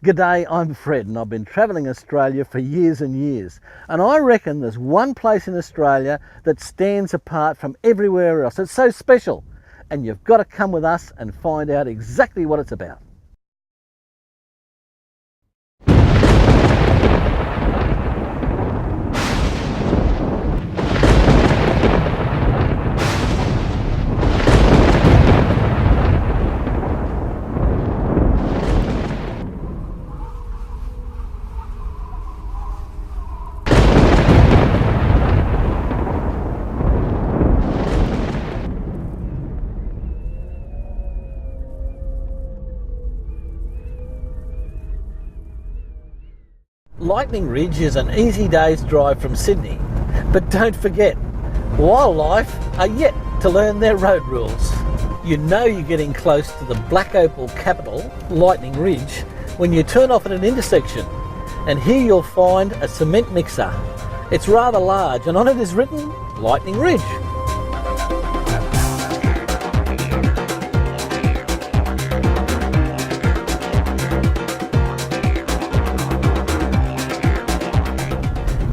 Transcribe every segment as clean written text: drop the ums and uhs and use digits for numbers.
G'day, I'm Fred and I've been travelling Australia for years and years, and I reckon there's one place in Australia that stands apart from everywhere else. It's so special, and you've got to come with us and find out exactly what it's about. Lightning Ridge is an easy day's drive from Sydney, but don't forget, wildlife are yet to learn their road rules. You know you're getting close to the black opal capital, Lightning Ridge, when you turn off at an intersection, and here you'll find a cement mixer. It's rather large, and on it is written Lightning Ridge.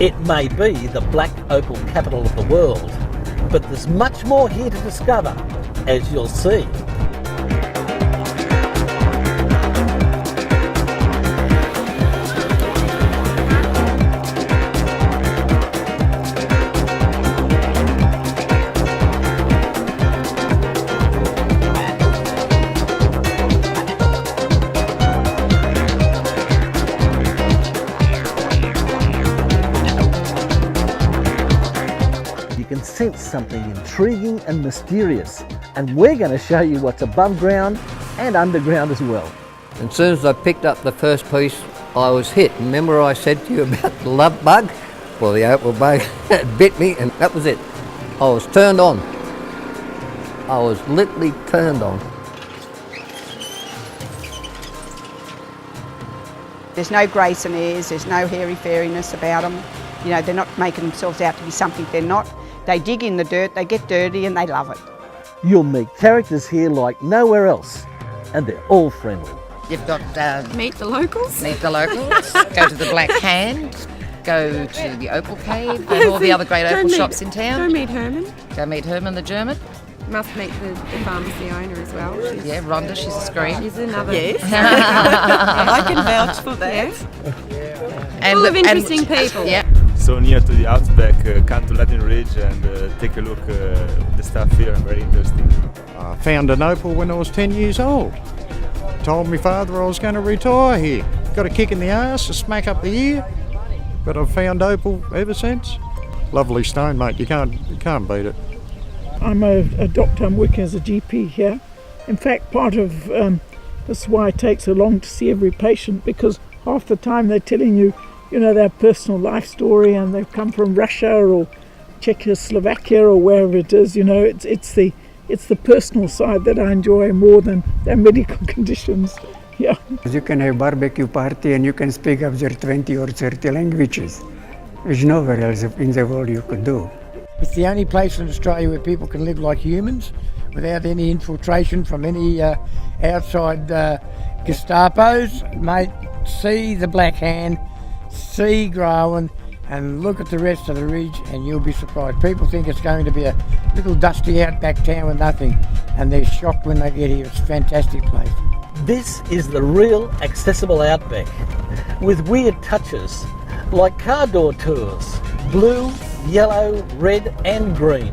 It may be the black opal capital of the world, but there's much more here to discover, as you'll see. You can sense something intriguing and mysterious, and we're going to show you what's above ground and underground as well. As soon as I picked up the first piece, I was hit. Remember I said to you about the love bug? Well, the opal bug bit me, and that was it. I was turned on. I was literally turned on. There's no grace and airs, there's no hairy-fairiness about them. You know, they're not making themselves out to be something they're not. They dig in the dirt, they get dirty, and they love it. You'll meet characters here like nowhere else, and they're all friendly. You've got Meet the locals. meet the locals, go to the Black Hand, go to the Opal Cave, and all the other great opal shops in Go town. meet Herman. Go meet Herman the German. Must meet the pharmacy owner as well. Yeah, Rhonda, she's a scream. She's another. Yes, I can vouch for that. And Full of interesting people. Yeah. So near to the outback, come to Lightning Ridge and take a look at the stuff here, very interesting. I found an opal when I was 10 years old. Told my father I was going to retire here. Got a kick in the arse, a smack up the ear, but I've found opal ever since. Lovely stone, mate, you can't beat it. I'm a doctor, I'm working as a GP here. In fact, part of this is why it takes so long to see every patient, because half the time they're telling you, their personal life story, and they've come from Russia or Czechoslovakia or wherever it is. It's the personal side that I enjoy more than their medical conditions. Yeah. You can have barbecue party and you can speak up their 20 or 30 languages, which nowhere else in the world you could do. It's the only place in Australia where people can live like humans without any infiltration from any outside Gestapos. Mate, see the Black Hand, see Growan, and look at the rest of the ridge and you'll be surprised. People think it's going to be a little dusty outback town with nothing, and they're shocked when they get here. It's a fantastic place. This is the real accessible outback, with weird touches like car door tours, blue, yellow, red and green.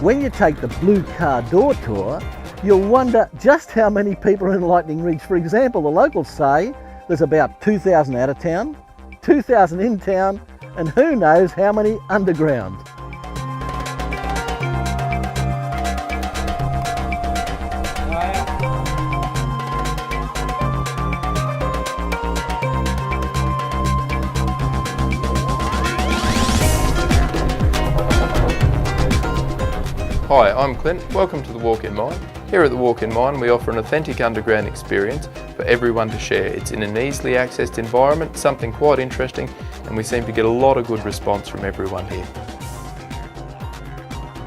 When you take the blue car door tour, you'll wonder just how many people are in Lightning Ridge. For example, the locals say there's about 2,000 out of town, 2,000 in town, and who knows how many underground. Hi, I'm Clint. Welcome to the Walk in Mine. Here at the Walk-In Mine, we offer an authentic underground experience for everyone to share. It's in an easily accessed environment, something quite interesting, and we seem to get a lot of good response from everyone here.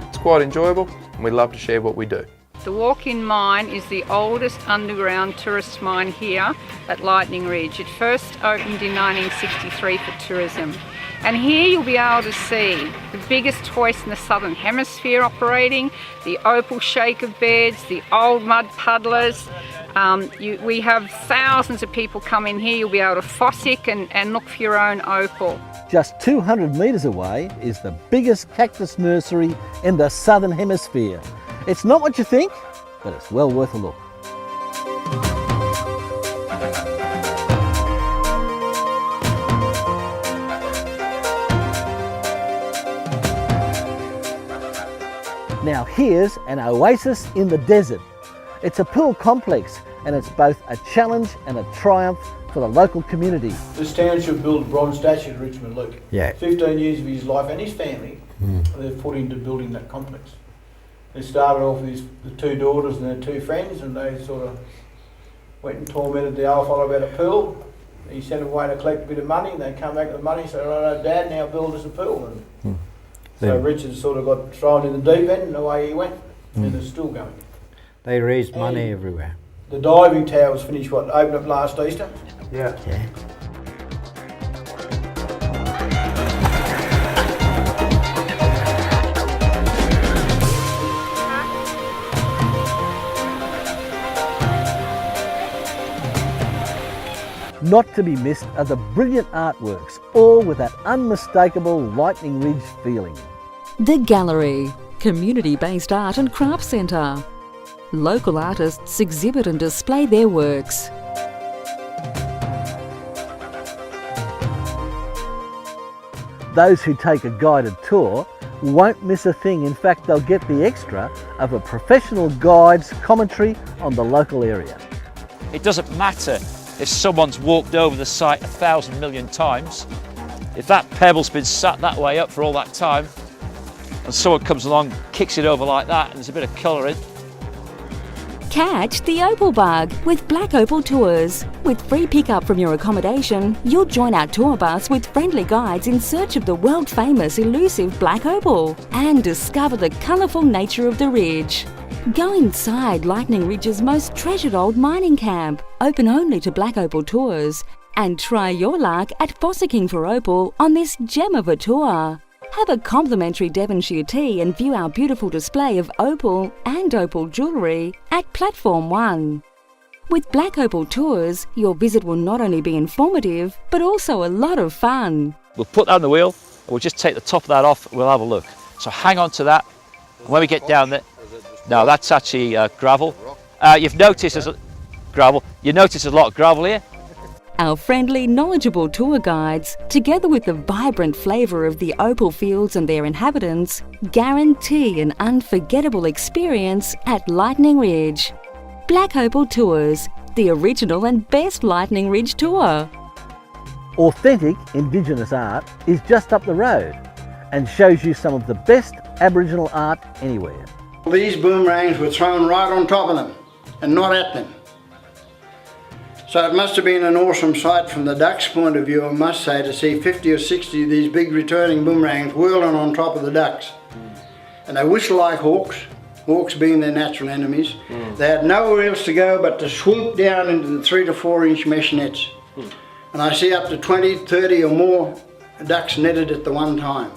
It's quite enjoyable, and we love to share what we do. The Walk-In Mine is the oldest underground tourist mine here at Lightning Ridge. It first opened in 1963 for tourism. And here you'll be able to see the biggest hoist in the Southern Hemisphere operating, the opal shaker beds, the old mud puddlers. We have thousands of people come in here. You'll be able to fossick and look for your own opal. Just 200 metres away is the biggest cactus nursery in the Southern Hemisphere. It's not what you think, but it's well worth a look. Now here's an oasis in the desert. It's a pool complex and it's both a challenge and a triumph for the local community. This township built a bronze statue to Richmond Luke. Yeah. 15 years of his life and his family they've put into building that complex. They started off with the two daughters and their two friends, and they sort of went and tormented the old fellow about a pool. He sent them away to collect a bit of money, and they come back with the money and said, "Right, Dad, now build us a pool." And so Richard sort of got thrown in the deep end and away he went, and it's still going. They raised money everywhere. The diving tower was finished, opened up last Easter? Yeah. Not to be missed are the brilliant artworks, all with that unmistakable Lightning Ridge feeling. The Gallery, community-based art and craft centre. Local artists exhibit and display their works. Those who take a guided tour won't miss a thing. In fact, they'll get the extra of a professional guide's commentary on the local area. It doesn't matter if someone's walked over the site 1,000 million times. If that pebble's been sat that way up for all that time, and someone comes along, kicks it over like that, and there's a bit of colour in. Catch the Opal Bug with Black Opal Tours. With free pickup from your accommodation, you'll join our tour bus with friendly guides in search of the world-famous elusive Black Opal and discover the colourful nature of the ridge. Go inside Lightning Ridge's most treasured old mining camp, open only to Black Opal Tours, and try your luck at fossicking for opal on this gem of a tour. Have a complimentary Devonshire tea and view our beautiful display of opal and opal jewellery at Platform 1. With Black Opal Tours, your visit will not only be informative, but also a lot of fun. We'll put that on the wheel, and we'll just take the top of that off, and we'll have a look. So hang on to that, and when we get down there, no, that's actually gravel. You've noticed there's gravel. You notice there's a lot of gravel here. Our friendly, knowledgeable tour guides, together with the vibrant flavour of the opal fields and their inhabitants, guarantee an unforgettable experience at Lightning Ridge. Black Opal Tours, the original and best Lightning Ridge tour. Authentic Indigenous art is just up the road and shows you some of the best Aboriginal art anywhere. These boomerangs were thrown right on top of them and not at them. So it must have been an awesome sight from the ducks' point of view, I must say, to see 50 or 60 of these big returning boomerangs whirling on top of the ducks. And they whistle like hawks, hawks being their natural enemies. They had nowhere else to go but to swoop down into the 3 to 4 inch mesh nets. And I see up to 20, 30 or more ducks netted at the one time.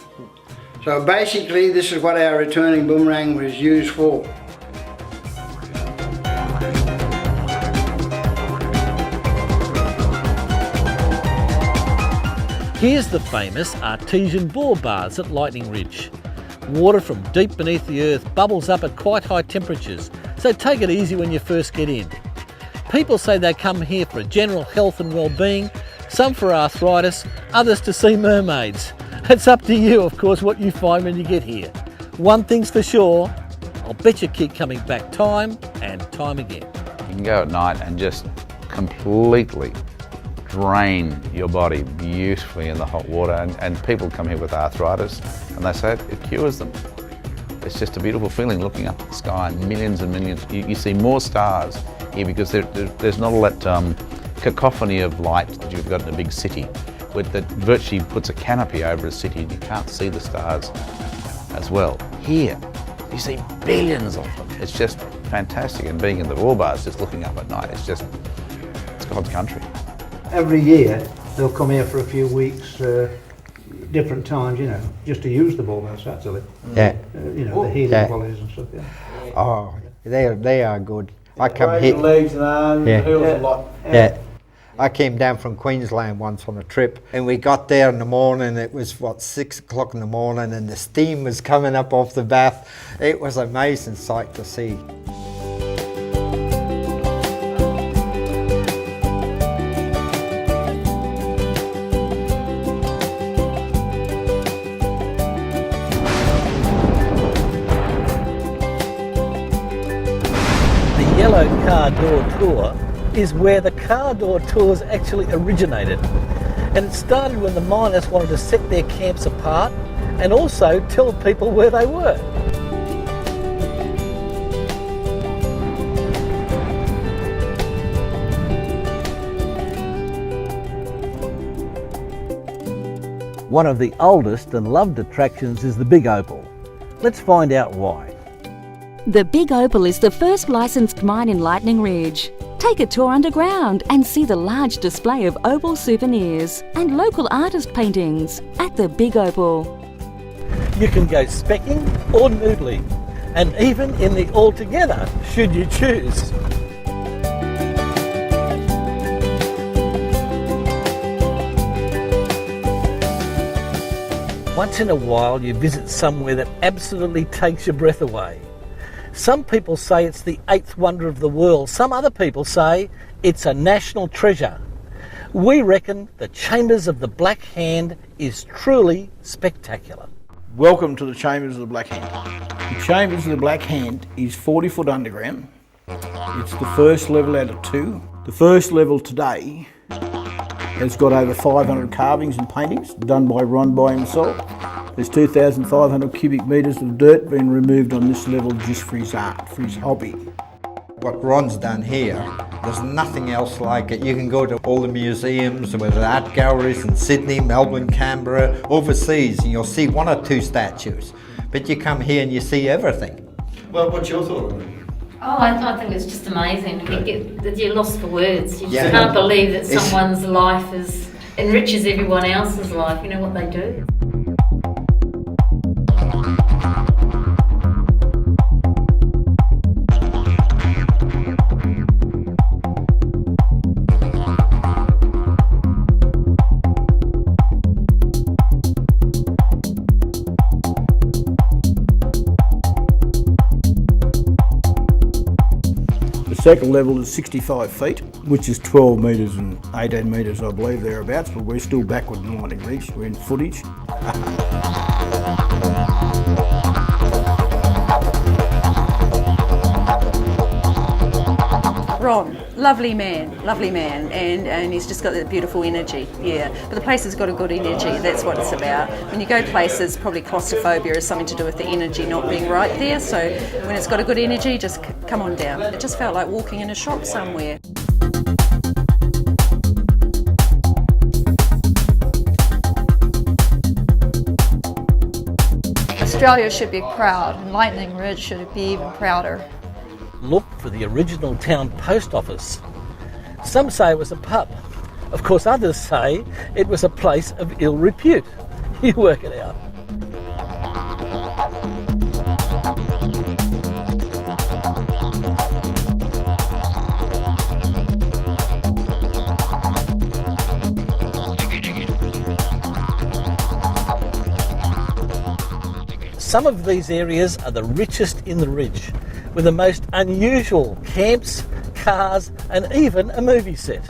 So basically this is what our returning boomerang was used for. Here's the famous artesian bore baths at Lightning Ridge. Water from deep beneath the earth bubbles up at quite high temperatures, so take it easy when you first get in. People say they come here for general health and well-being, some for arthritis, others to see mermaids. It's up to you, of course, what you find when you get here. One thing's for sure, I'll bet you keep coming back time and time again. You can go at night and just completely drain your body beautifully in the hot water, and people come here with arthritis and they say it cures them. it's just a beautiful feeling looking up at the sky and millions. You see more stars here because there's not all that cacophony of light that you've got in a big city, that virtually puts a canopy over a city and you can't see the stars as well. Here, you see billions of them. It's just fantastic, and being in the raw bars, just looking up at night, it's God's country. Every year they'll come here for a few weeks, different times, you know, just to use the ball bars, actually. Yeah. You know, the healing qualities and stuff. Yeah. Oh, they are good. I come Raise here. the legs and arms, Yeah. heals a lot. Yeah. I came down from Queensland once on a trip, and we got there in the morning. It was 6 o'clock in the morning, and the steam was coming up off the bath. It was an amazing sight to see. The Yellow Car Door Tour is where the car door tours actually originated. And it started when the miners wanted to set their camps apart and also tell people where they were. One of the oldest and loved attractions is the Big Opal. Let's find out why. The Big Opal is the first licensed mine in Lightning Ridge. Take a tour underground and see the large display of opal souvenirs and local artist paintings at the Big Opal. You can go specking or noodling, and even in the altogether, should you choose. Once in a while you visit somewhere that absolutely takes your breath away. Some people say it's the 8th wonder of the world. Some other people say it's a national treasure. We reckon the Chambers of the Black Hand is truly spectacular. Welcome to the Chambers of the Black Hand. The Chambers of the Black Hand is 40 foot underground. It's the first level out of 2. The first level today has got over 500 carvings and paintings done by Ron by himself. There's 2,500 cubic metres of dirt being removed on this level just for his art, for his hobby. What Ron's done here, there's nothing else like it. You can go to all the museums, with art galleries in Sydney, Melbourne, Canberra, overseas, and you'll see 1 or 2 statues. But you come here and you see everything. Well, what's your thought on it? Oh, I think it's just amazing. You're lost for words. You just Yeah. can't believe that It's- someone's life enriches everyone else's life. You know what they do. The second level is 65 feet, which is 12 metres and 18 metres, I believe, thereabouts, but we're still backward in Lightning Ridge. We're in footage. Ron, lovely man, and he's just got that beautiful energy, yeah. But the place has got a good energy, that's what it's about. When you go places, probably claustrophobia is something to do with the energy not being right there, so when it's got a good energy, just come on down. It just felt like walking in a shop somewhere. Australia should be proud, and Lightning Ridge should be even prouder. Look for the original town post office. Some say it was a pub. Of course, others say it was a place of ill repute. You work it out. Some of these areas are the richest in the Ridge, with the most unusual camps, cars, and even a movie set.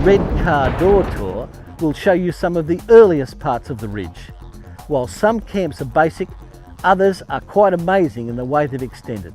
Red Car Door Tour will show you some of the earliest parts of the ridge. While some camps are basic, others are quite amazing in the way they've extended.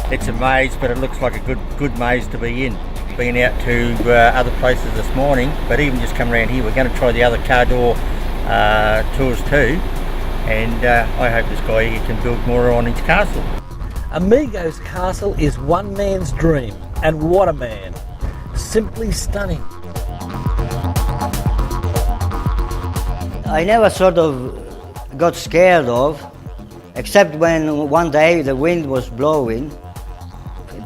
It's a maze, but it looks like a good maze to be in. Been out to other places this morning, but even just come around here, we're going to try the other car door tours too, and I hope this guy here can build more on his castle. Amigo's castle is one man's dream, and what a man! Simply stunning. I never sort of got scared of, except when one day the wind was blowing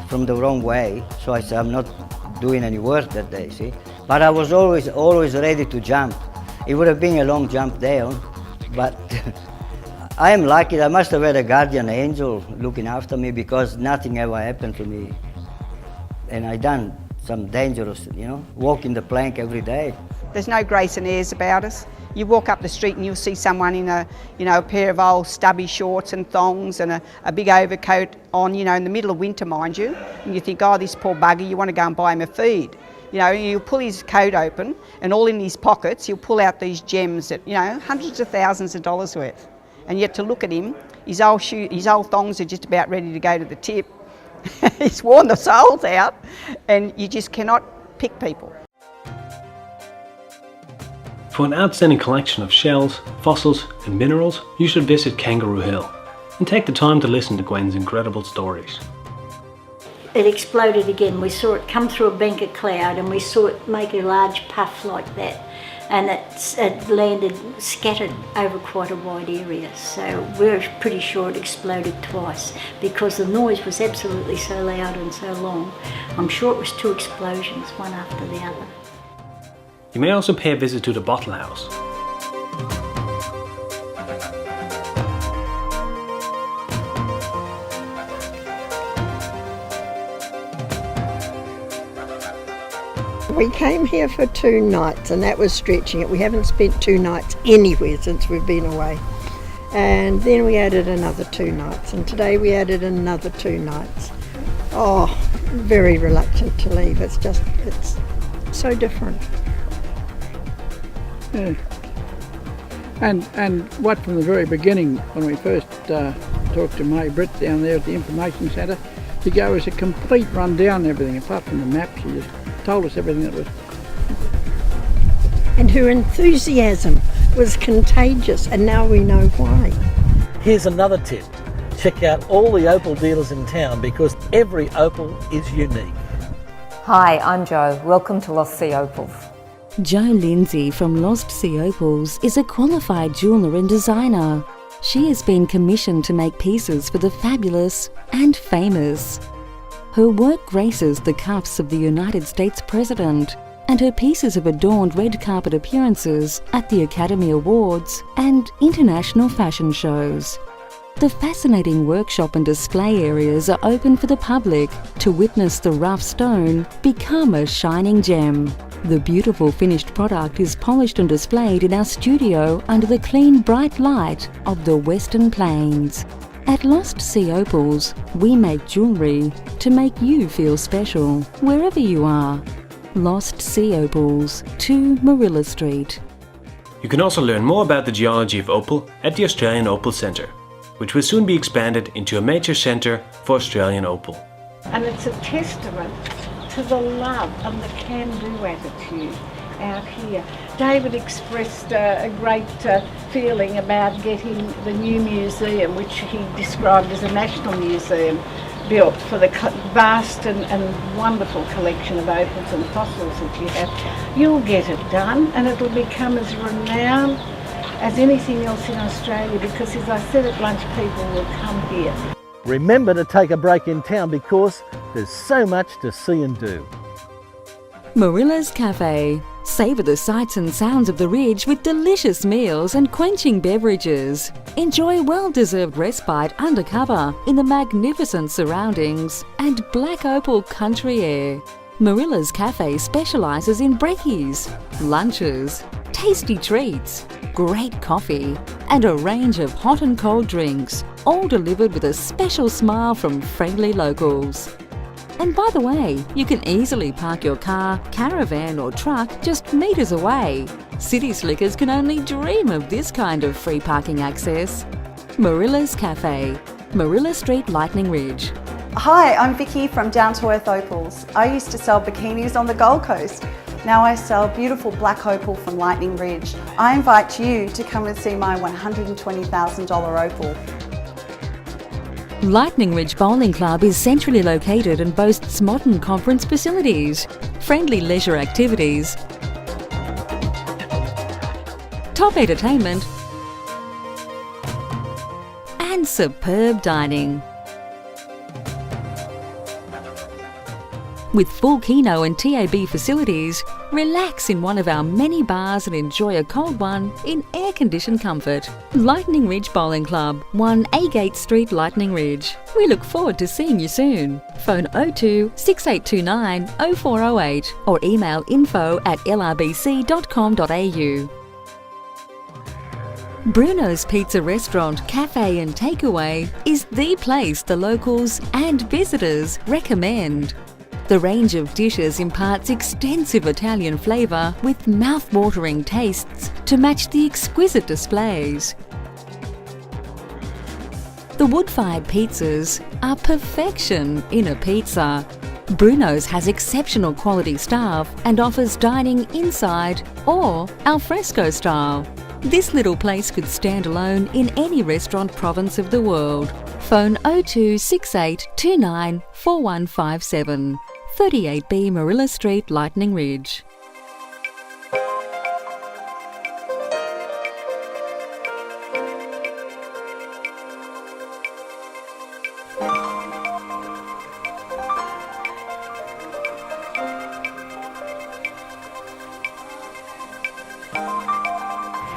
from the wrong way, so I said I'm not doing any work that day, see? But I was always ready to jump. It would have been a long jump down, but I am lucky. I must have had a guardian angel looking after me, because nothing ever happened to me. And I done some dangerous, walking the plank every day. There's no grace and airs about us. You walk up the street and you'll see someone in a pair of old stubby shorts and thongs and a big overcoat on, in the middle of winter, mind you. And you think, oh, this poor bugger, you want to go and buy him a feed. You'll pull his coat open, and all in his pockets, he'll pull out these gems that, hundreds of thousands of dollars worth. And yet to look at him, his old thongs are just about ready to go to the tip. He's worn the soles out, and you just cannot pick people. For an outstanding collection of shells, fossils and minerals, you should visit Kangaroo Hill and take the time to listen to Gwen's incredible stories. It exploded again. We saw it come through a bank of cloud, and we saw it make a large puff like that, and it landed scattered over quite a wide area. So we're pretty sure it exploded twice, because the noise was absolutely so loud and so long. I'm sure it was 2 explosions, one after the other. You may also pay a visit to the Bottle House. We came here for 2 nights, and that was stretching it. We haven't spent 2 nights anywhere since we've been away. And then we added another 2 nights, and today we added another 2 nights. Oh, very reluctant to leave. It's so different. Yeah. And what from the very beginning, when we first talked to May Britt down there at the information centre, she gave us a complete rundown of everything, apart from the map. She just told us everything that was. And her enthusiasm was contagious, and now we know why. Here's another tip. Check out all the opal dealers in town, because every opal is unique. Hi, I'm Jo. Welcome to Lost Sea Opals. Jo Lindsay from Lost Sea Opals is a qualified jeweller and designer. She has been commissioned to make pieces for the fabulous and famous. Her work graces the cuffs of the United States President, and her pieces have adorned red carpet appearances at the Academy Awards and international fashion shows. The fascinating workshop and display areas are open for the public to witness the rough stone become a shining gem. The beautiful finished product is polished and displayed in our studio under the clean, bright light of the Western Plains. At Lost Sea Opals, we make jewellery to make you feel special, wherever you are. Lost Sea Opals, 2 Marilla Street. You can also learn more about the geology of opal at the Australian Opal Centre, which will soon be expanded into a major centre for Australian opal. And it's a testament to the love and the can-do attitude out here. David expressed a great feeling about getting the new museum, which he described as a national museum, built for the vast and wonderful collection of opals and fossils that you have. You'll get it done, and it'll become as renowned as anything else in Australia, because as I said at lunch, people will come here. Remember to take a break in town because there's so much to see and do. Marilla's Cafe. Savour the sights and sounds of the Ridge with delicious meals and quenching beverages. Enjoy well-deserved respite undercover in the magnificent surroundings and black opal country air. Marilla's Cafe specialises in brekkies, lunches, tasty treats, great coffee and a range of hot and cold drinks, all delivered with a special smile from friendly locals. And by the way, you can easily park your car, caravan or truck just metres away. City slickers can only dream of this kind of free parking access. Marilla's Cafe, Marilla Street, Lightning Ridge. Hi, I'm Vicky from Down to Earth Opals. I used to sell bikinis on the Gold Coast. Now I sell beautiful black opal from Lightning Ridge. I invite you to come and see my $120,000 opal. Lightning Ridge Bowling Club is centrally located and boasts modern conference facilities, friendly leisure activities, top entertainment and superb dining. With full Keno and TAB facilities, relax in one of our many bars and enjoy a cold one in air-conditioned comfort. Lightning Ridge Bowling Club, 1 Agate Street, Lightning Ridge. We look forward to seeing you soon. Phone 02 6829 0408 or email info@lrbc.com.au. Bruno's Pizza Restaurant, Cafe and Takeaway is the place the locals and visitors recommend. The range of dishes imparts extensive Italian flavour with mouth-watering tastes to match the exquisite displays. The wood-fired pizzas are perfection in a pizza. Bruno's has exceptional quality staff and offers dining inside or al fresco style. This little place could stand alone in any restaurant province of the world. Phone 02 6829 4157. 38B Marilla Street, Lightning Ridge.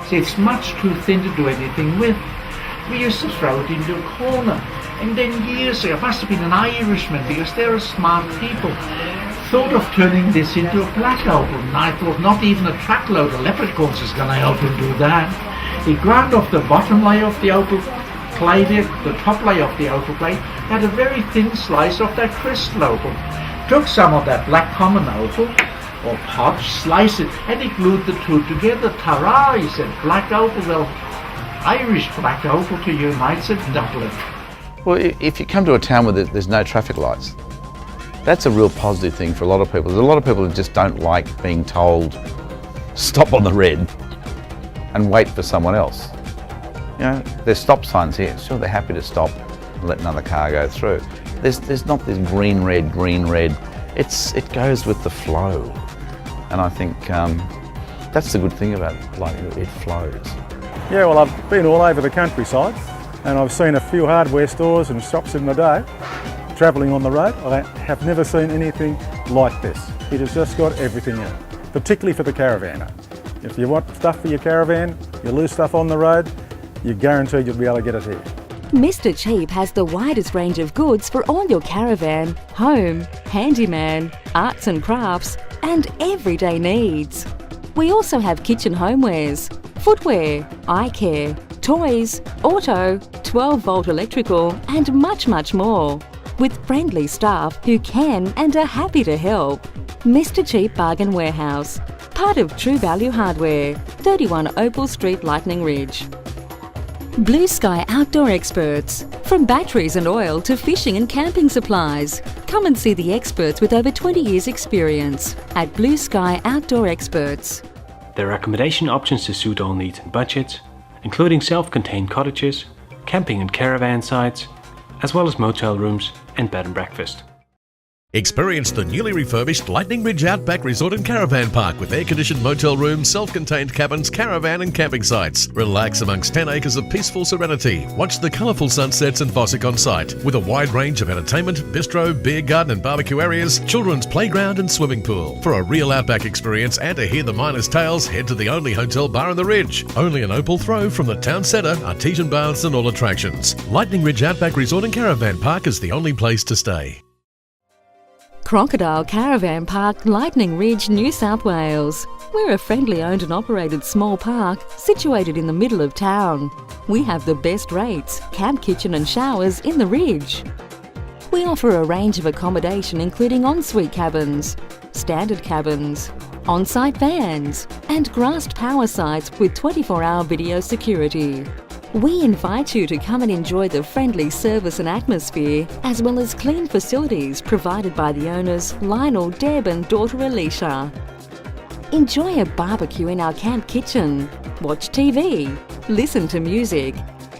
See, it's much too thin to do anything with. We used to throw it into a corner. And then years ago, it must have been an Irishman, because they're smart people, thought of turning this into a black opal. And I thought not even a truckload of leprechauns is going to help him do that. He ground off the bottom layer of the opal clay, the top layer of the opal clay, had a very thin slice of that crystal opal. Took some of that black common opal, or pot, sliced it, and he glued the two together. Ta-ra, he said, black opal, well, Irish black opal to unite in Dublin. Well, if you come to a town where there's no traffic lights, that's a real positive thing for a lot of people. There's a lot of people who just don't like being told, stop on the red and wait for someone else. You know, there's stop signs here. Sure, they're happy to stop and let another car go through. There's not this green, red. It goes with the flow. And I think that's the good thing about it, like it flows. Yeah, well, I've been all over the countryside. And I've seen a few hardware stores and shops in the day. Travelling on the road, I have never seen anything like this. It has just got everything in it, particularly for the caravanner. If you want stuff for your caravan, you lose stuff on the road, you're guaranteed you'll be able to get it here. Mr. Cheap has the widest range of goods for all your caravan, home, handyman, arts and crafts, and everyday needs. We also have kitchen homewares, footwear, eye care, toys, auto, 12-volt electrical and much more, with friendly staff who can and are happy to help. Mr. Cheap Bargain Warehouse, part of True Value Hardware, 31 Opal Street, Lightning Ridge. Blue Sky Outdoor Experts, from batteries and oil to fishing and camping supplies. Come and see the experts with over 20 years experience at Blue Sky Outdoor Experts. There are accommodation options to suit all needs and budgets, including self-contained cottages, camping and caravan sites, as well as motel rooms and bed and breakfast. Experience the newly refurbished Lightning Ridge Outback Resort and Caravan Park with air-conditioned motel rooms, self-contained cabins, caravan and camping sites. Relax amongst 10 acres of peaceful serenity. Watch the colourful sunsets and Fossick on site. With a wide range of entertainment, bistro, beer garden and barbecue areas, children's playground and swimming pool. For a real outback experience and to hear the miners' tales, head to the only hotel bar in the Ridge. Only an Opal throw from the town centre, artesian baths and all attractions. Lightning Ridge Outback Resort and Caravan Park is the only place to stay. Crocodile Caravan Park, Lightning Ridge, New South Wales. We're a friendly owned and operated small park situated in the middle of town. We have the best rates, camp kitchen and showers in the Ridge. We offer a range of accommodation including ensuite cabins, standard cabins, on-site vans and grassed power sites with 24-hour video security. We invite you to come and enjoy the friendly service and atmosphere, as well as clean facilities provided by the owners Lionel, Deb and daughter Alicia. Enjoy a barbecue in our camp kitchen, watch TV, listen to music,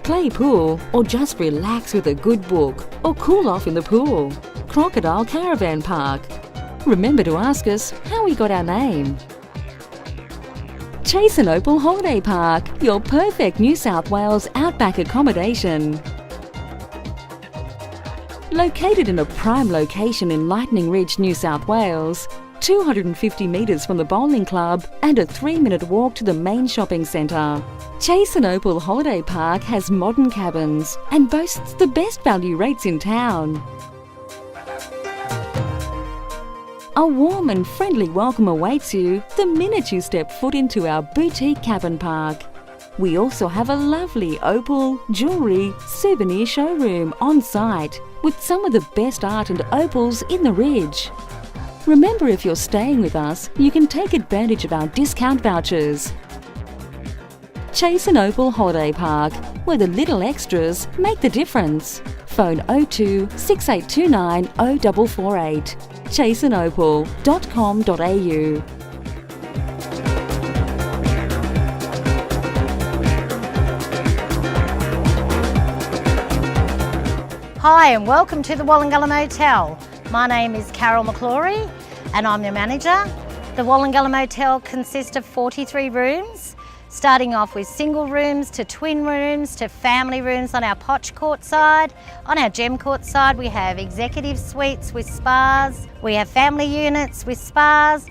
play pool or just relax with a good book or cool off in the pool. Crocodile Caravan Park. Remember to ask us how we got our name. Chase and Opal Holiday Park, your perfect New South Wales outback accommodation. Located in a prime location in Lightning Ridge, New South Wales, 250 metres from the bowling club and a 3-minute walk to the main shopping centre. Chase and Opal Holiday Park has modern cabins and boasts the best value rates in town. A warm and friendly welcome awaits you the minute you step foot into our boutique cabin park. We also have a lovely opal, jewellery, souvenir showroom on site with some of the best art and opals in the Ridge. Remember, if you're staying with us, you can take advantage of our discount vouchers. Chase and Opal Holiday Park, where the little extras make the difference. Phone 02 6829 0448. chaseandopal.com.au. Hi and welcome to the Wollongullo Motel. My name is Carol McClory and I'm the manager. The Wollongullo Motel consists of 43 rooms, starting off with single rooms to twin rooms to family rooms on our Potch Court side. On our Gem Court side we have executive suites with spas, we have family units with spas,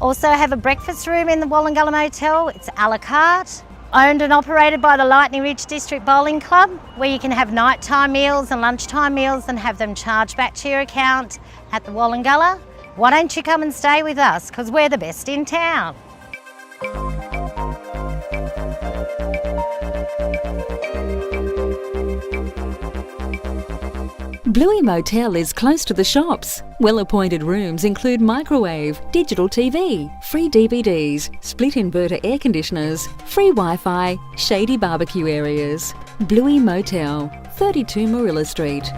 also have a breakfast room in the Wollongullo Motel, it's a la carte. Owned and operated by the Lightning Ridge District Bowling Club, where you can have nighttime meals and lunchtime meals and have them charged back to your account at the Wollongullo. Why don't you come and stay with us, because we're the best in town. Bluey Motel is close to the shops. Well-appointed rooms include microwave, digital TV, free DVDs, split inverter air conditioners, free Wi-Fi, shady barbecue areas. Bluey Motel, 32 Marilla Street.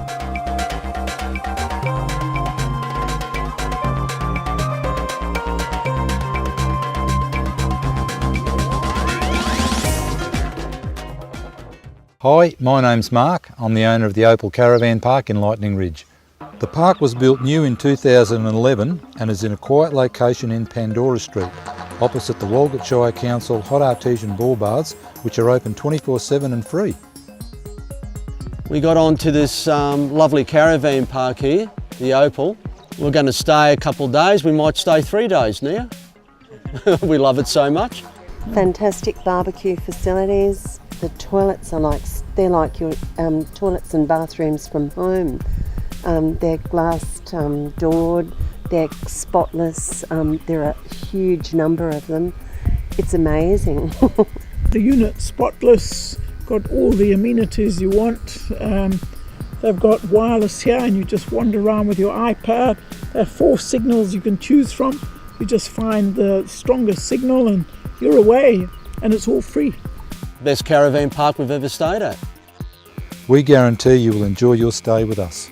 Hi, my name's Mark. I'm the owner of the Opal Caravan Park in Lightning Ridge. The park was built new in 2011 and is in a quiet location in Pandora Street, opposite the Walgett Shire Council hot artesian ball baths, which are open 24/7 and free. We got onto this lovely caravan park here, the Opal. We're going to stay a couple of days. We might stay 3 days now. We love it so much. Fantastic barbecue facilities. The toilets are like your toilets and bathrooms from home. They're glassed doored, they're spotless, there are a huge number of them. It's amazing. The unit's spotless, got all the amenities you want. They've got wireless here and you just wander around with your iPad. There are 4 signals you can choose from. You just find the strongest signal and you're away, and it's all free. Best caravan park we've ever stayed at. We guarantee you will enjoy your stay with us.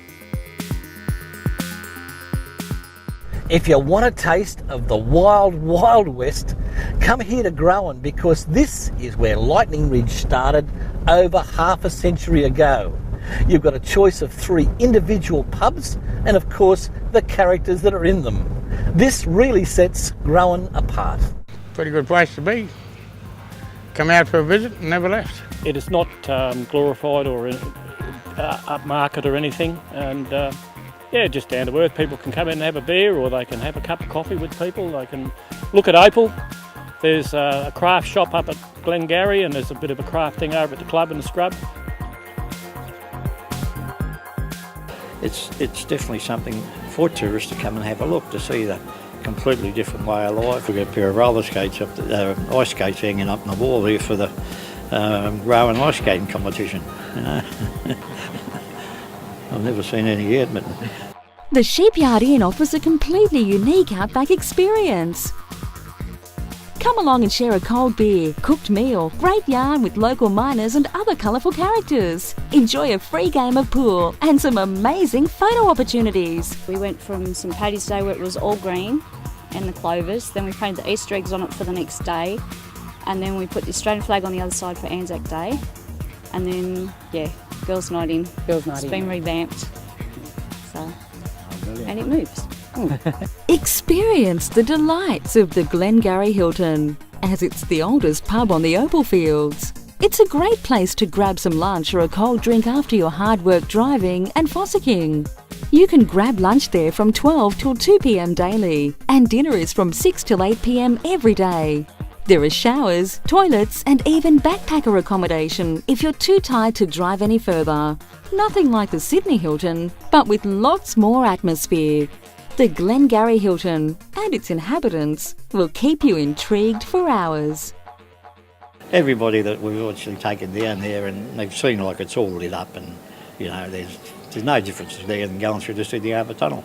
If you want a taste of the wild, wild west, come here to Growan, because this is where Lightning Ridge started over half a century ago. You've got a choice of 3 individual pubs and of course the characters that are in them. This really sets Growan apart. Pretty good place to be. Come out for a visit and never left. It is not glorified or upmarket or anything, and just down to earth. People can come in and have a beer, or they can have a cup of coffee with people. They can look at Opal. There's a craft shop up at Glengarry, and there's a bit of a craft thing over at the club in the scrub. It's definitely something for tourists to come and have a look, to see the completely different way of life. We've got a pair of roller skates up, ice skates hanging up on the wall here for the Growan ice skating competition. You know? I've never seen any yet, but The Sheepyard Inn offers a completely unique outback experience. Come along and share a cold beer, cooked meal, great yarn with local miners and other colourful characters. Enjoy a free game of pool and some amazing photo opportunities. We went from St Paddy's Day where it was all green and the clovers, then we painted the Easter eggs on it for the next day, and then we put the Australian flag on the other side for Anzac Day, and then, Girls' Night In. It's been revamped, so, and it moves. Experience the delights of the Glengarry Hilton, as it's the oldest pub on the Opal Fields. It's a great place to grab some lunch or a cold drink after your hard work driving and fossicking. You can grab lunch there from 12 till 2 p.m. daily, and dinner is from 6 till 8 p.m. every day. There are showers, toilets and even backpacker accommodation if you're too tired to drive any further. Nothing like the Sydney Hilton, but with lots more atmosphere. The Glengarry Hilton and its inhabitants will keep you intrigued for hours. everybody that we've actually taken down there, and they've seen like it's all lit up, and you know there's no difference there than going through the Sydney Harbour Tunnel.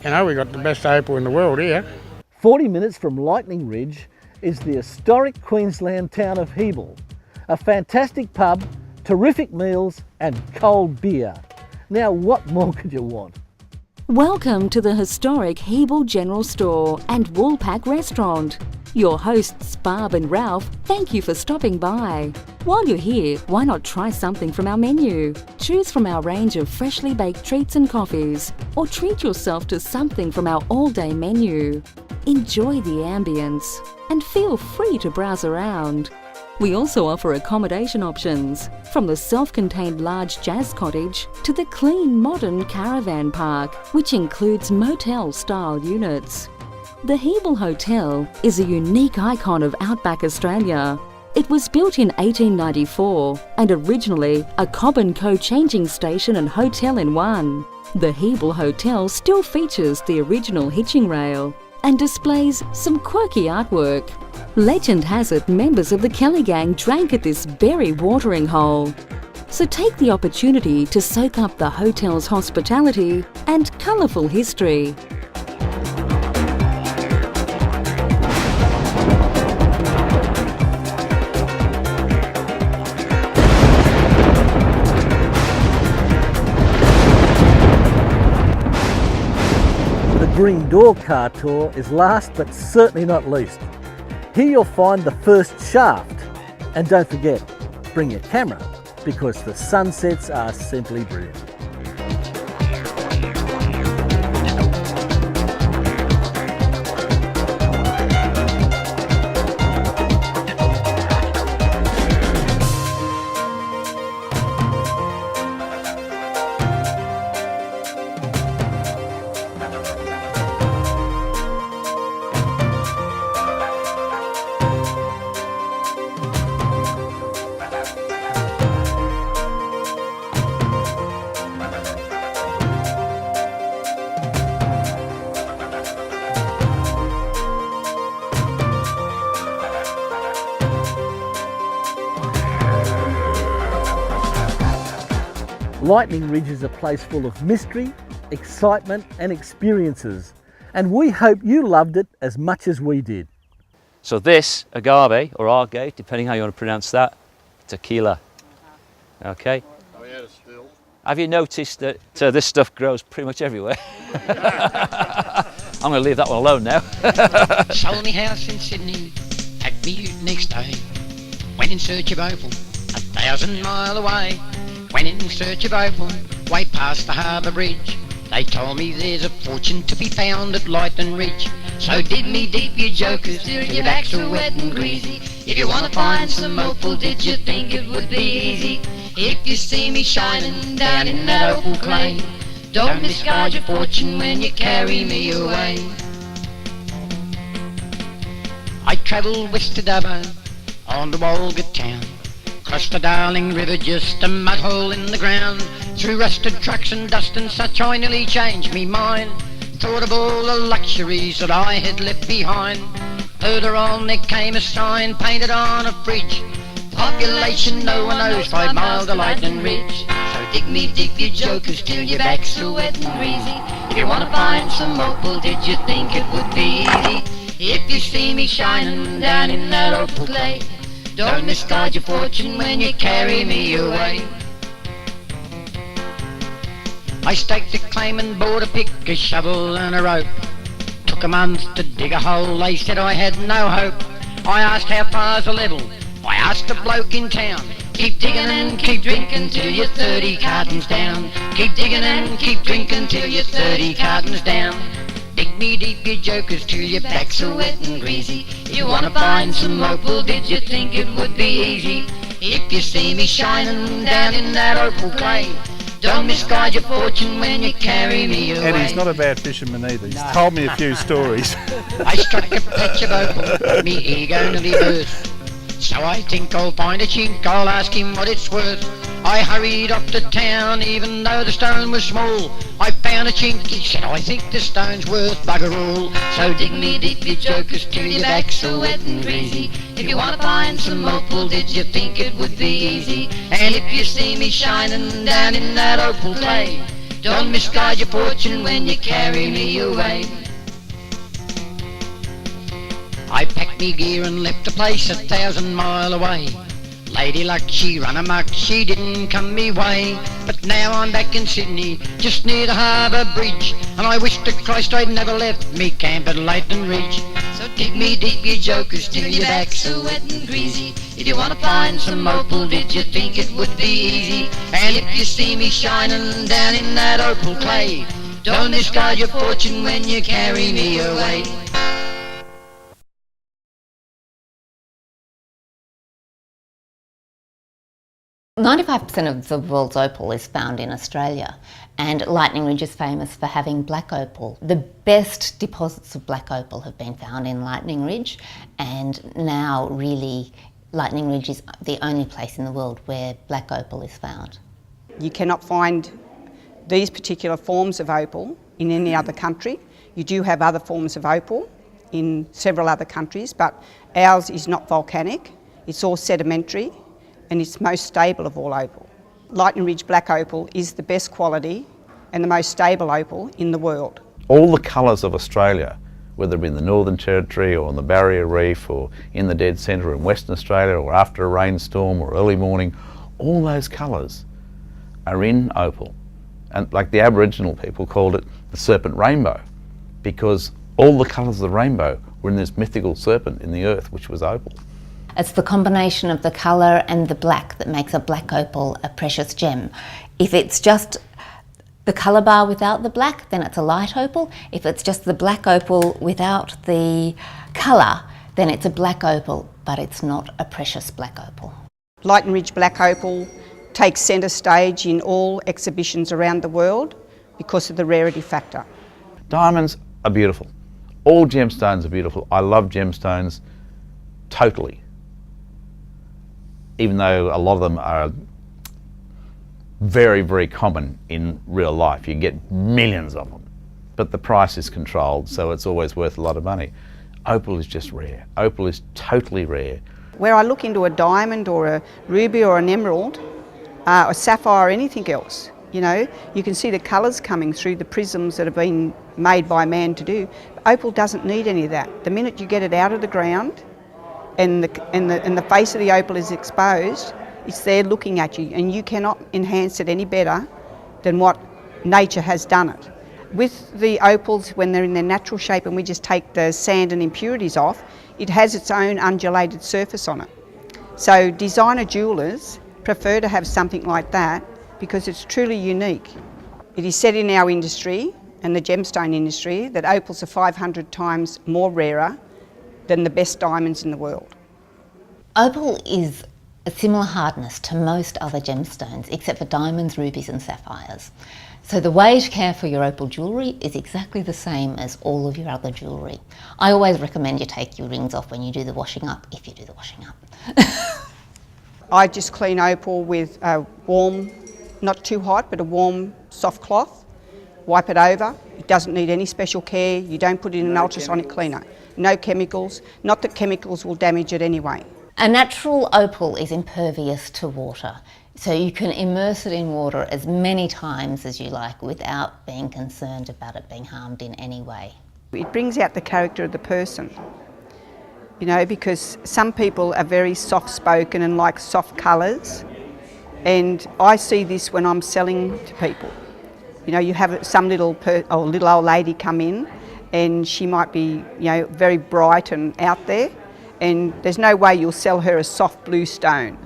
You know, we've got the best opal in the world here. 40 minutes from Lightning Ridge is the historic Queensland town of Hebel. A fantastic pub, terrific meals and cold beer. Now what more could you want? Welcome to the historic Hebel General Store and Woolpack Restaurant. Your hosts Barb and Ralph thank you for stopping by. While you're here, why not try something from our menu? Choose from our range of freshly baked treats and coffees, or treat yourself to something from our all-day menu. Enjoy the ambience and feel free to browse around. We also offer accommodation options, from the self-contained large jazz cottage to the clean modern caravan park, which includes motel-style units. The Hebel Hotel is a unique icon of outback Australia. It was built in 1894 and originally a Cobb & Co changing station and hotel in one. The Hebel Hotel still features the original hitching rail and displays some quirky artwork. Legend has it members of the Kelly Gang drank at this very watering hole. So take the opportunity to soak up the hotel's hospitality and colourful history. The Green Door car tour is last but certainly not least. Here you'll find the first shaft. And don't forget, bring your camera because the sunsets are simply brilliant. Lightning Ridge is a place full of mystery, excitement and experiences, and we hope you loved it as much as we did. So this agave, or agave, depending how you want to pronounce that, tequila. Okay? Oh yeah, it's still. Have you noticed that this stuff grows pretty much everywhere? I'm going to leave that one alone now. Sold me house in Sydney, packed me out next day. Went in search of opal, 1,000 miles away. Went in search of opal, way past the harbour bridge. They told me there's a fortune to be found at Lightning Ridge. So dig me deep, you jokers, till your backs are wet and greasy. If you want to find some opal, did you think it would be easy? If you see me shining down in that opal clay, don't misguide your fortune when you carry me away. I travelled west to Dubbo, on to Walgett town. Crossed the Darling River, just a mud hole in the ground. Through rusted trucks and dust and such, I nearly changed me mind. Thought of all the luxuries that I had left behind. Further on there came a sign painted on a fridge. Population no one knows, 5 miles to Lightning Ridge. So dig me deep, you jokers, till your backs are wet and greasy. If you want to find some opal, did you think it would be easy? If you see me shining down in that opal clay, don't misguide your fortune when you carry me away. I staked a claim and bought a pick, a shovel and a rope. Took a month to dig a hole, they said I had no hope. I asked how far's the level, I asked a bloke in town. Keep digging and keep drinking till you're 30 cartons down. Keep digging and keep drinking till you're 30 cartons down. Dig me deep, you jokers, till your backs are wet and greasy. If you want to find some opal, did you think it would be easy? If you see me shining down in that opal clay, don't misguide your fortune when you carry me away. And he's not a bad fisherman either. He's told me a few stories. I struck a patch of opal, me ego nearly burst. So I think I'll find a chink, I'll ask him what it's worth. I hurried up to town, even though the stone was small. I found a chink, he said, I think the stone's worth bugger all. So dig me deep, you jokers, till your backs are wet and greasy. If you want to find some opal, did you think it would be easy? And if you see me shining down in that opal clay, don't misguide your fortune when you carry me away. I packed me gear and left the place 1,000 mile away. Lady Luck, she run amok, she didn't come me way. But now I'm back in Sydney, just near the harbour bridge, and I wish to Christ I'd never left me camp at Lightning Ridge. So dig me deep, you jokers, till your backs are wet and greasy. If you want to find some opal, did you think it would be easy? And if you see me shining down in that opal clay, don't misguide your fortune when you carry me away. 95% of the world's opal is found in Australia, and Lightning Ridge is famous for having black opal. The best deposits of black opal have been found in Lightning Ridge, and now really Lightning Ridge is the only place in the world where black opal is found. You cannot find these particular forms of opal in any other country. You do have other forms of opal in several other countries, but ours is not volcanic, it's all sedimentary, and it's most stable of all opal. Lightning Ridge black opal is the best quality and the most stable opal in the world. All the colours of Australia, whether it be in the Northern Territory or on the Barrier Reef or in the dead centre in Western Australia or after a rainstorm or early morning, all those colours are in opal. And like the Aboriginal people called it the serpent rainbow, because all the colours of the rainbow were in this mythical serpent in the earth, which was opal. It's the combination of the colour and the black that makes a black opal a precious gem. If it's just the colour bar without the black, then it's a light opal. If it's just the black opal without the colour, then it's a black opal, but it's not a precious black opal. Lightning Ridge black opal takes centre stage in all exhibitions around the world because of the rarity factor. Diamonds are beautiful. All gemstones are beautiful. I love gemstones totally. Even though a lot of them are very, very common in real life. You get millions of them, but the price is controlled, so it's always worth a lot of money. Opal is just rare. Opal is totally rare. Where I look into a diamond or a ruby or an emerald, a sapphire or anything else, you know, you can see the colours coming through the prisms that have been made by man to do. Opal doesn't need any of that. The minute you get it out of the ground, and the face of the opal is exposed, it's there looking at you, and you cannot enhance it any better than what nature has done it. With the opals, when they're in their natural shape and we just take the sand and impurities off, it has its own undulated surface on it. So designer jewellers prefer to have something like that because it's truly unique. It is said in our industry and the gemstone industry that opals are 500 times more rarer than the best diamonds in the world. Opal is a similar hardness to most other gemstones except for diamonds, rubies and sapphires. So the way to care for your opal jewellery is exactly the same as all of your other jewellery. I always recommend you take your rings off when you do the washing up, if you do the washing up. I just clean opal with a warm, not too hot, but a warm soft cloth. Wipe it over. It doesn't need any special care. You don't put it in an ultrasonic cleaner. No chemicals. Not that chemicals will damage it anyway. A natural opal is impervious to water, so you can immerse it in water as many times as you like without being concerned about it being harmed in any way. It brings out the character of the person, you know, because some people are very soft-spoken and like soft colours, and I see this when I'm selling to people. You know, you have some little old lady come in and she might be, you know, very bright and out there, and there's no way you'll sell her a soft blue stone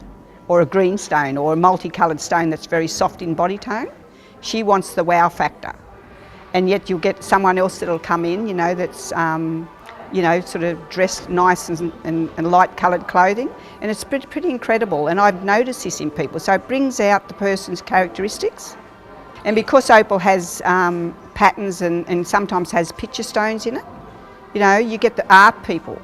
or a green stone or a multicoloured stone that's very soft in body tone. She wants the wow factor. And yet you'll get someone else that'll come in, you know, that's, you know, sort of dressed nice and light coloured clothing, and it's pretty incredible. And I've noticed this in people, so it brings out the person's characteristics. And because opal has patterns and sometimes has picture stones in it, you know, you get the art people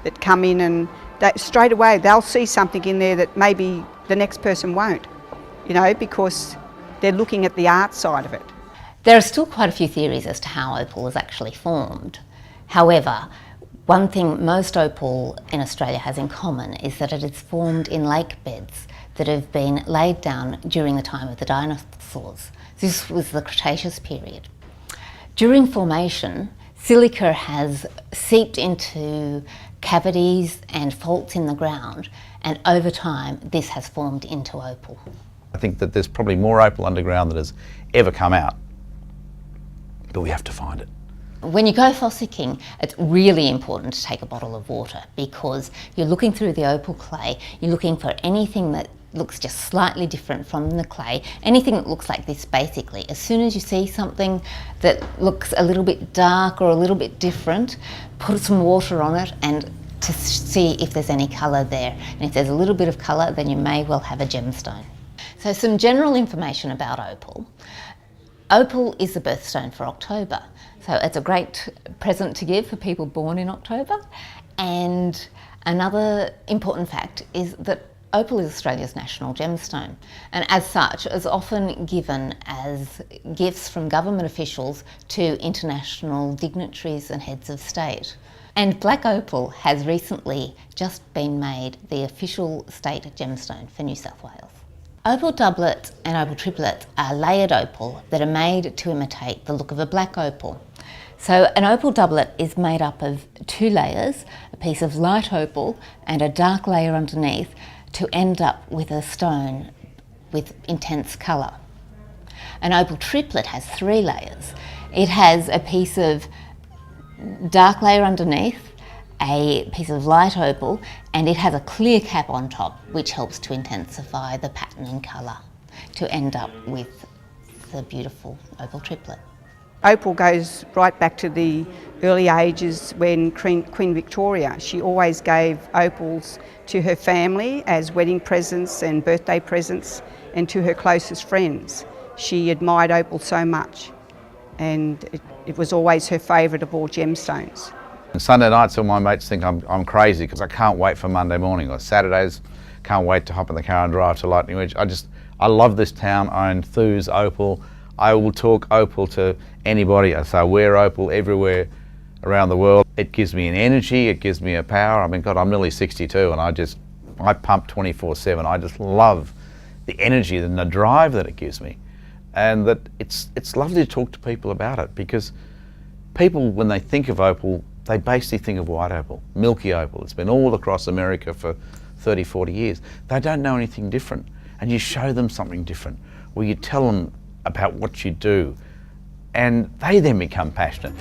that come in and straight away they'll see something in there that maybe the next person won't, you know, because they're looking at the art side of it. There are still quite a few theories as to how opal is actually formed. However, one thing most opal in Australia has in common is that it is formed in lake beds that have been laid down during the time of the dinosaurs. This was the Cretaceous period. During formation, silica has seeped into cavities and faults in the ground, and over time this has formed into opal. I think that there's probably more opal underground than has ever come out, but we have to find it. When you go fossicking, it's really important to take a bottle of water, because you're looking through the opal clay, you're looking for anything that looks just slightly different from the clay, anything that looks like this basically. As soon as you see something that looks a little bit dark or a little bit different, put some water on it and to see if there's any colour there. And if there's a little bit of colour, then you may well have a gemstone. So some general information about opal. Opal is the birthstone for October, so it's a great present to give for people born in October. And another important fact is that opal is Australia's national gemstone, and as such is often given as gifts from government officials to international dignitaries and heads of state. And black opal has recently just been made the official state gemstone for New South Wales. Opal doublet and opal triplet are layered opal that are made to imitate the look of a black opal. So an opal doublet is made up of 2 layers, a piece of light opal and a dark layer underneath, to end up with a stone with intense colour. An opal triplet has 3 layers. It has a piece of dark layer underneath, a piece of light opal, and it has a clear cap on top, which helps to intensify the pattern and colour to end up with the beautiful opal triplet. Opal goes right back to the early ages when Queen Victoria, she always gave opals to her family as wedding presents and birthday presents, and to her closest friends. She admired opal so much, and it was always her favourite of all gemstones. And Sunday nights all my mates think I'm crazy because I can't wait for Monday morning, or Saturdays can't wait to hop in the car and drive to Lightning Ridge. I love this town. I enthuse opal. I will talk opal to anybody. I say wear opal everywhere around the world. It gives me an energy, it gives me a power. I mean, God, I'm nearly 62 and I pump 24/7. I just love the energy and the drive that it gives me. And that it's lovely to talk to people about it, because people, when they think of opal, they basically think of white opal, milky opal. It's been all across America for 30, 40 years. They don't know anything different. And you show them something different, or you tell them about what you do, and they then become passionate.